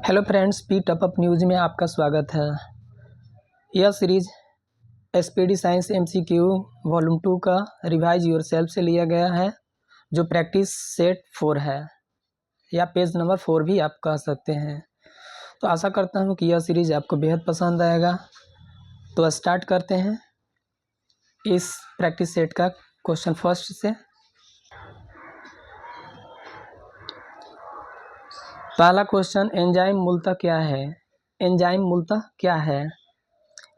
Hello friends, P top up news में आपका स्वागत है। यह series SPD science MCQ volume 2 का रिवाइज योरसेल्फ से लिया गया है, जो प्रैक्टिस सेट 4 है या पेज नंबर 4 भी आप कह सकते हैं। तो आशा करता हूँ कि यह सीरीज आपको बेहद पसंद आएगा। तो स्टार्ट करते हैं इस प्रैक्टिस सेट का क्वेश्चन फर्स्ट से। पहला क्वेश्चन, एंजाइम मूलतः क्या है? एंजाइम मूलतः क्या है?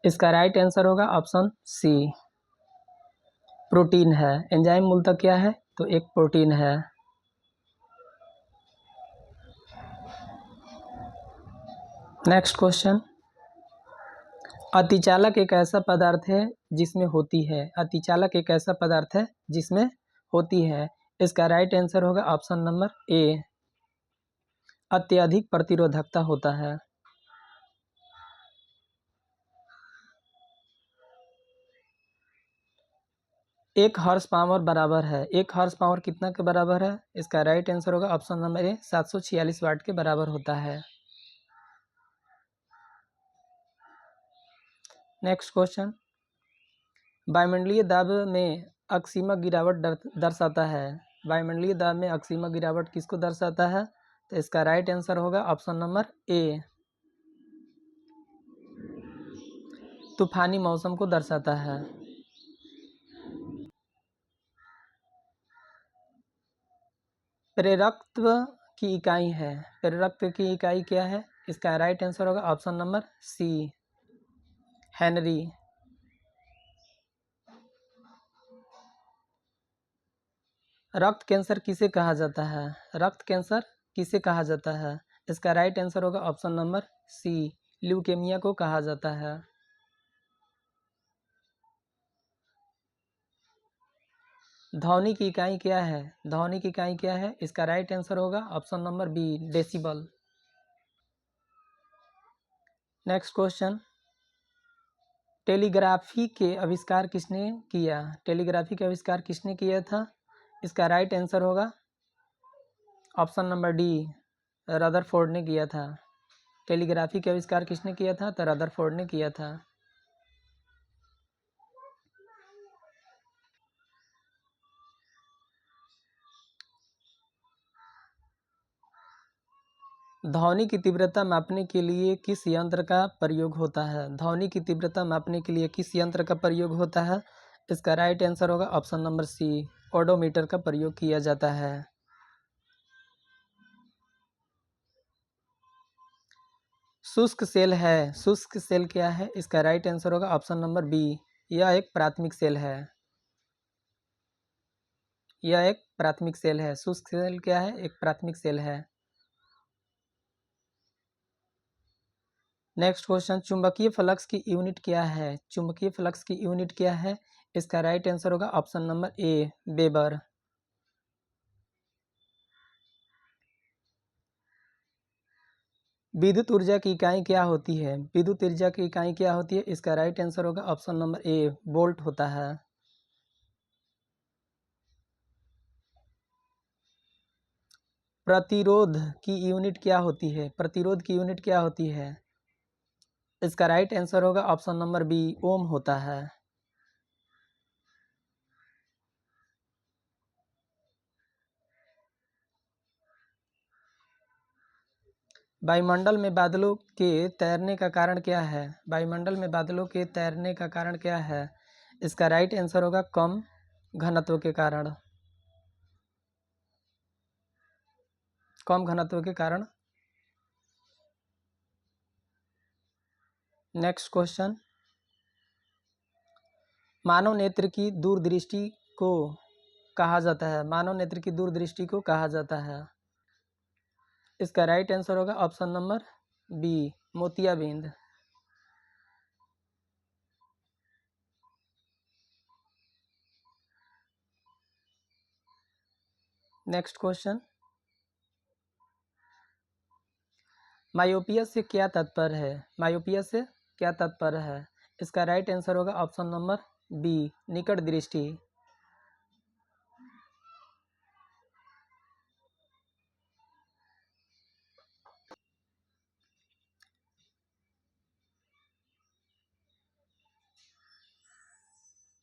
इसका राइट आंसर होगा ऑप्शन सी, प्रोटीन है। एंजाइम मूलतः क्या है? तो एक प्रोटीन है। नेक्स्ट क्वेश्चन, अतिचालक एक ऐसा पदार्थ है जिसमें होती है। अतिचालक एक ऐसा पदार्थ है जिसमें होती है। इसका राइट आंसर होगा ऑप्शन नंबर ए, अत्यधिक प्रतिरोधकता होता है। एक हॉर्स पावर बराबर है। एक हॉर्स पावर कितना के बराबर है? इसका राइट आंसर होगा ऑप्शन नंबर ए, 746 वाट के बराबर होता है। नेक्स्ट क्वेश्चन, वायुमंडलीय दाब में अकस्मिक गिरावट दर्शाता है। वायुमंडलीय दाब में अकस्मिक गिरावट किसको दर्शाता है? तो इसका राइट आंसर होगा ऑप्शन नंबर ए, तूफानी मौसम को दर्शाता है। प्रेरकत्व की इकाई है। प्रेरकत्व की इकाई क्या है? इसका राइट आंसर होगा ऑप्शन नंबर सी, हेनरी। रक्त कैंसर किसे कहा जाता है? रक्त कैंसर किसे कहा जाता है? इसका राइट आंसर होगा ऑप्शन नंबर सी, ल्यूकेमिया को कहा जाता है। ध्वनि की इकाई क्या है? ध्वनि की इकाई क्या है? इसका राइट आंसर होगा option number B, decibel. Next question, telegraphy के आविष्कार किसने किया? टेलीग्राफी का आविष्कार किसने किया था? इसका राइट आंसर होगा ऑप्शन नंबर डी, रदरफोर्ड ने किया था। टेलीग्राफी का आविष्कार किसने किया था? तो रदरफोर्ड ने किया था। ध्वनि की तीव्रता मापने के लिए किस यंत्र का प्रयोग होता है? ध्वनि की तीव्रता मापने के लिए किस यंत्र का प्रयोग होता है? इसका राइट आंसर होगा ऑप्शन नंबर सी, ओडोमीटर का प्रयोग किया जाता है। शुष्क सेल है। शुष्क सेल क्या है? इसका राइट आंसर होगा ऑप्शन नंबर बी, यह एक प्राथमिक सेल है। यह एक प्राथमिक सेल है। शुष्क सेल क्या है? एक प्राथमिक सेल है। नेक्स्ट क्वेश्चन, चुंबकीय फ्लक्स की यूनिट क्या है? चुंबकीय फ्लक्स की यूनिट क्या है? इसका राइट आंसर होगा ऑप्शन नंबर ए, वेबर। विद्युत ऊर्जा की इकाई क्या होती है? विद्युत ऊर्जा की इकाई क्या होती है? इसका राइट आंसर होगा ऑप्शन नंबर ए, वोल्ट होता है। प्रतिरोध की यूनिट क्या होती है? प्रतिरोध की यूनिट क्या होती है? इसका राइट आंसर होगा ऑप्शन नंबर बी, ओम होता है। वायुमंडल में बादलों के तैरने का कारण क्या है? वायुमंडल में बादलों के तैरने का कारण क्या है? इसका राइट आंसर होगा कम घनत्व के कारण। कम घनत्व के कारण। नेक्स्ट क्वेश्चन, मानव नेत्र की दूरदृष्टि को कहा जाता है। मानव नेत्र की दूरदृष्टि को कहा जाता है। इसका राइट आंसर होगा ऑप्शन नंबर बी, मोतियाबिंद। नेक्स्ट क्वेश्चन, मायोपिया से क्या तात्पर्य है? मायोपिया से क्या तात्पर्य है? इसका राइट आंसर होगा ऑप्शन नंबर बी, निकट दृष्टि।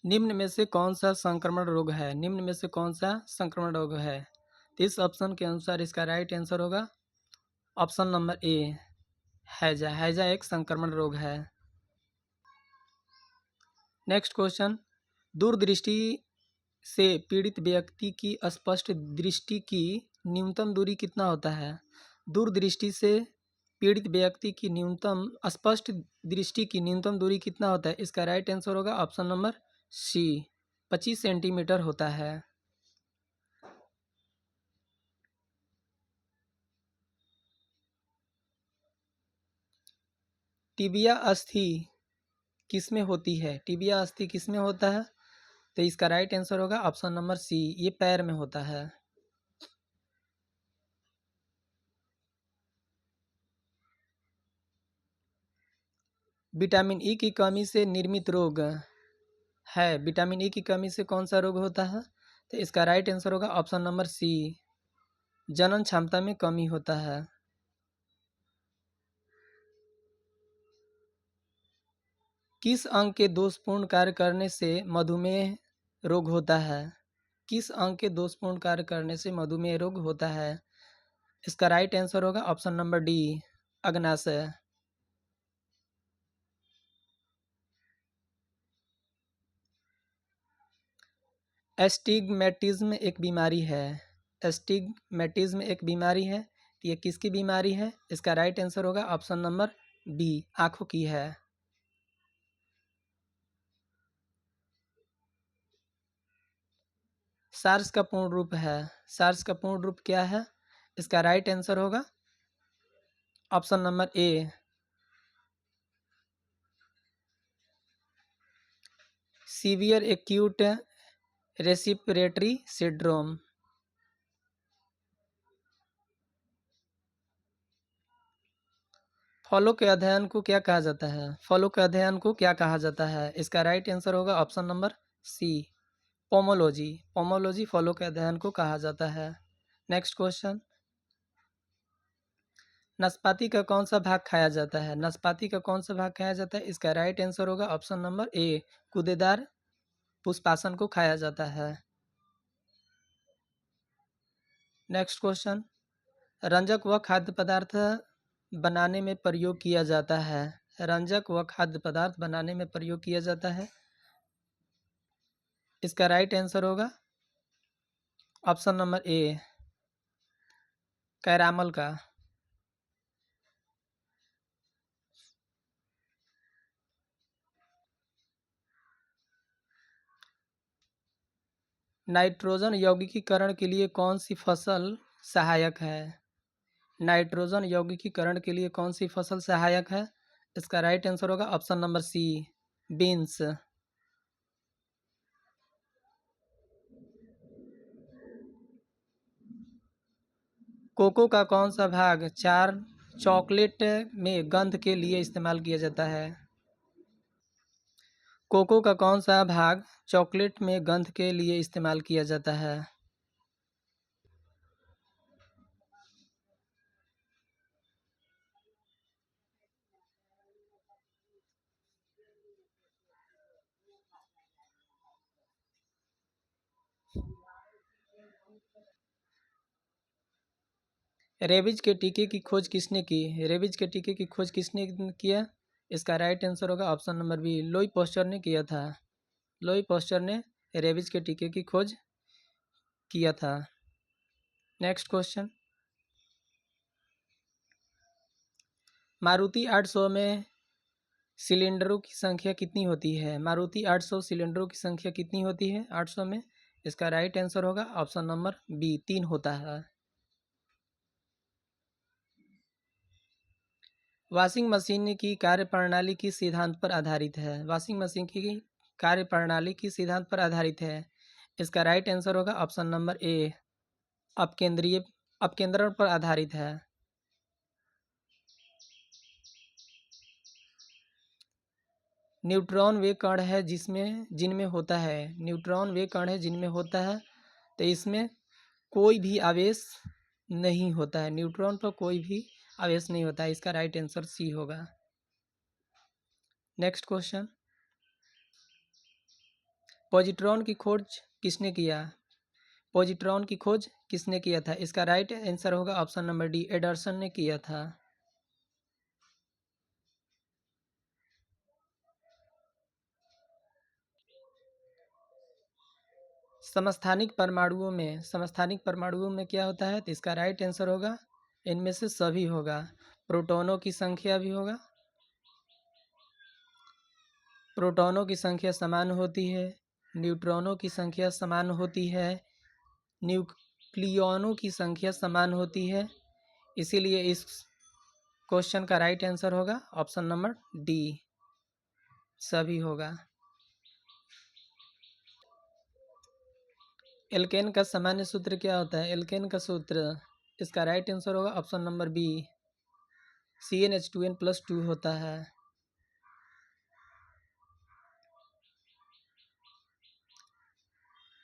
निम्न में से कौन सा संक्रमण रोग है? निम्न में से कौन सा संक्रमण रोग है? तो इस ऑप्शन के अनुसार इसका राइट आंसर होगा ऑप्शन नंबर ए, हैजा। हैजा एक संक्रमण रोग है। नेक्स्ट क्वेश्चन, दूरदृष्टि से पीड़ित व्यक्ति की स्पष्ट दृष्टि की न्यूनतम दूरी कितना होता है? दूरदृष्टि से पीड़ित व्यक्ति की न्यूनतम स्पष्ट दृष्टि की न्यूनतम दूरी कितना होता है? इसका राइट आंसर होगा ऑप्शन नंबर सी, 25 सेंटीमीटर होता है। टिबिया अस्थि किसमें होती है? टिबिया अस्थि किसमें होता है? तो इसका राइट आंसर होगा ऑप्शन नंबर सी, ये पैर में होता है। विटामिन ई की कमी से निर्मित रोग है। विटामिन ई की कमी से कौन सा रोग होता है? तो इसका राइट आंसर होगा ऑप्शन नंबर सी, जनन क्षमता में कमी होता है। किस अंग के दोषपूर्ण कार्य करने से मधुमेह रोग होता है? किस अंग के दोषपूर्ण कार्य करने से मधुमेह रोग होता है? इसका राइट आंसर होगा ऑप्शन नंबर डी, अग्नाशय। एस्टिग्मेटिज्म एक बीमारी है। एस्टिग्मेटिज्म एक बीमारी है, तो ये किसकी बीमारी है? इसका राइट आंसर होगा ऑप्शन नंबर बी, आँखों की है। सार्स का पूर्ण रूप है। सार्स का पूर्ण रूप क्या है? इसका राइट आंसर होगा option number A, severe acute respiratory syndrome. फलों के अध्ययन को क्या कहा जाता है? फलों के अध्ययन को क्या कहा जाता है? इसका राइट आंसर होगा option number C, pomology. Pomology फलों के अध्ययन को कहा जाता है। नेक्स्ट क्वेश्चन, नाशपाती का कौन सा भाग खाया जाता है? नाशपाती का कौन सा भाग खाया जाता है? इसका राइट आंसर होगा ऑप्शन नंबर ए, कूदेदार पुष्पासन को खाया जाता है। नेक्स्ट क्वेश्चन, रंजक व खाद्य पदार्थ बनाने में प्रयोग किया जाता है। रंजक व खाद्य पदार्थ बनाने में प्रयोग किया जाता है। इसका राइट आंसर होगा ऑप्शन नंबर ए, कैरामल का। नाइट्रोजन यौगिकीकरण के लिए कौन सी फसल सहायक है? नाइट्रोजन यौगिकीकरण के लिए कौन सी फसल सहायक है? इसका राइट आंसर होगा option number C, beans. Cocoa का कौन सा भाग चार चॉकलेट में गंध के लिए इस्तेमाल किया जाता है? कोको का कौन सा भाग चॉकलेट में गंध के लिए इस्तेमाल किया जाता है? रेबीज के टीके की खोज किसने की? रेबीज के टीके की खोज किसने किया? इसका राइट आंसर होगा ऑप्शन नंबर बी, लोई पोस्चर ने किया था। लोई पोस्चर ने रेबीज के टीके की खोज किया था। नेक्स्ट क्वेश्चन, मारुति 800 में सिलेंडरों की संख्या कितनी होती है? मारुति 800 सिलेंडरों की संख्या कितनी होती है 800 में? इसका राइट आंसर होगा ऑप्शन नंबर बी, 3 होता है। वॉशिंग मशीन की कार्यप्रणाली किस सिद्धांत पर आधारित है? वॉशिंग मशीन की कार्यप्रणाली किस सिद्धांत पर आधारित है? इसका राइट आंसर होगा ऑप्शन नंबर ए, अपकेंद्रीय अपकेंद्रण पर आधारित है। न्यूट्रॉन वे कण है जिनमें होता है। न्यूट्रॉन वे कण है जिनमें होता है, तो इसमें कोई भी आवेश नहीं होता है। न्यूट्रॉन पर कोई भी आवेश नहीं होता है। इसका राइट आंसर सी होगा। नेक्स्ट क्वेश्चन, पॉजिट्रॉन की खोज किसने किया? पॉजिट्रॉन की खोज किसने किया था? इसका राइट आंसर होगा ऑप्शन नंबर डी, एडरसन ने किया था। समस्थानिक परमाणुओं में क्या होता है? तो इसका राइट आंसर होगा इनमें से सभी होगा। प्रोटॉनों की संख्या भी होगा, प्रोटॉनों की संख्या समान होती है, न्यूट्रॉनों की संख्या समान होती है, न्यूक्लियॉनों की संख्या समान होती है। इसीलिए इस क्वेश्चन का राइट आंसर होगा ऑप्शन नंबर डी, सभी होगा। एल्केन का सामान्य सूत्र क्या होता है? एल्केन का सूत्र, इसका राइट आंसर होगा ऑप्शन नंबर बी, CnH2n+2 होता है।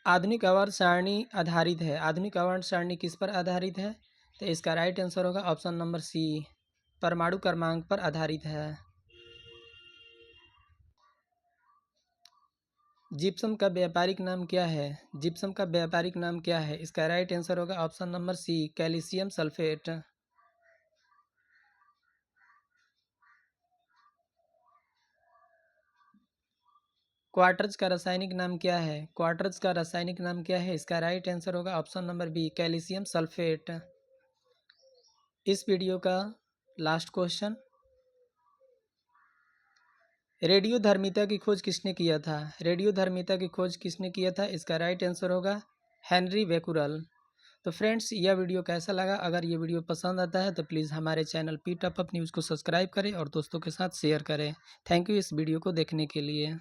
आधुनिक आवर्त सारणी आधारित है, आधुनिक आवर्त सारणी किस पर आधारित है? तो इसका राइट आंसर होगा ऑप्शन नंबर सी, परमाणु क्रमांक पर आधारित है। जिप्सम का व्यापारिक नाम क्या है? जिप्सम का व्यापारिक नाम क्या है? इसका राइट आंसर होगा option number C, calcium sulphate. Quartz का रासायनिक नाम क्या है? क्वार्टज का रासायनिक नाम क्या है? इसका राइट आंसर होगा option number B, calcium sulphate. इस वीडियो का लास्ट क्वेश्चन, रेडियोधर्मिता की खोज किसने किया था? रेडियोधर्मिता की खोज किसने किया था? इसका राइट आंसर होगा हेनरी बेकुरल। तो फ्रेंड्स, यह वीडियो कैसा लगा? अगर ये वीडियो पसंद आता है तो प्लीज़ हमारे channel P top up news को सब्सक्राइब करें और दोस्तों के साथ शेयर करें। थैंक यू इस वीडियो को देखने के लिए।